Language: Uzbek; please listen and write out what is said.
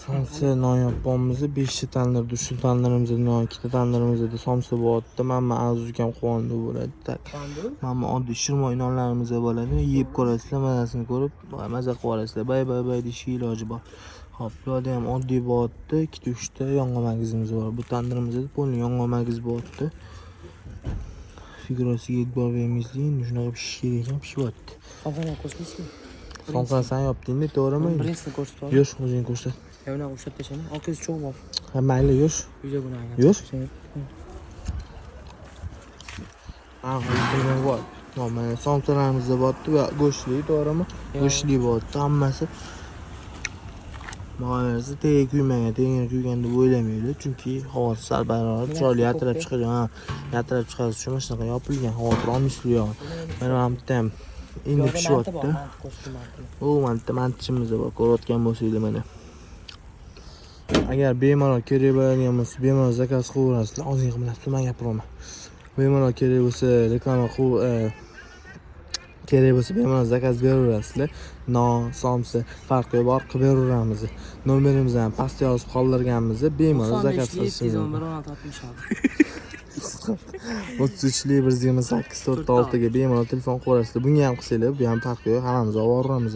Somsa non yapmamızı 5 tandır, 3 tanlarımızda non, 2 tanlarımızda da somsa bo'lyapti. Mana azizkam quvonib bo'ladi. Tak. Mana oddiy shirmoy nonlarimiz bo'ladi. Yeb ko'rasizlar, mazasini ko'rib, maza qilib olasizlar. Bay deyish iloji bor. Hop, bu yerda ham oddiy bo'lyapti. 2-3 ta yong'oq magizimiz bor. Bu tandirimizda polni yong'oq magiz bo'lyapti. Figurasiga e'tibor bermaysizlar, shunaqa pishish kerak ekan, pishyapti. Somsani ko'rsatmaysizmi? Somsani sen yapdingda, to'g'rimi? Birinchini ko'rsatib. Yur, o'zing ko'rsat. Yana o'sha tashani. Oqiz cho'g' bor. Ha, mayli, yur. Yuza buni. Yur. Aytgan bor. Mana somsalarimiz bo'lyapti va go'shtli, to'g'rimi? Go'shtli bo'lyapti hammasi. Ma'nosi tega kuymagan, tega kuygan deb o'ylamaydi, chunki havosi sal barobar, chiroyli yatirab chiqadi. Ha, yatirab chiqarish uchun mana shunaqa yopilgan, xavotir olmaysizlar yo'q. Mana bu ham endi pishyapti. U mantichimiz bor, ko'rayotgan bo'lsanglar mana. Agar bemalol kerak bo'ladigan bo'lsa, bemalol zakaz qilaverasizlar. Ozing qilib man gapiraman. Bemalol kerak bo'lsa, reklama kerak bo'lsa bemalol zakaz beraverasizlar. Non, somsa farqi bor, qilib beraveramiz. Nomerimizni ham pastga yozib qoldirganmiz. Bemalol zakaz qilishingiz mumkin. 33 128 46 ga bemalol telefon qilaverasizlar. Bunga ham qilsanglar, bu ham farqi yo'q, hammamiz olib boramiz.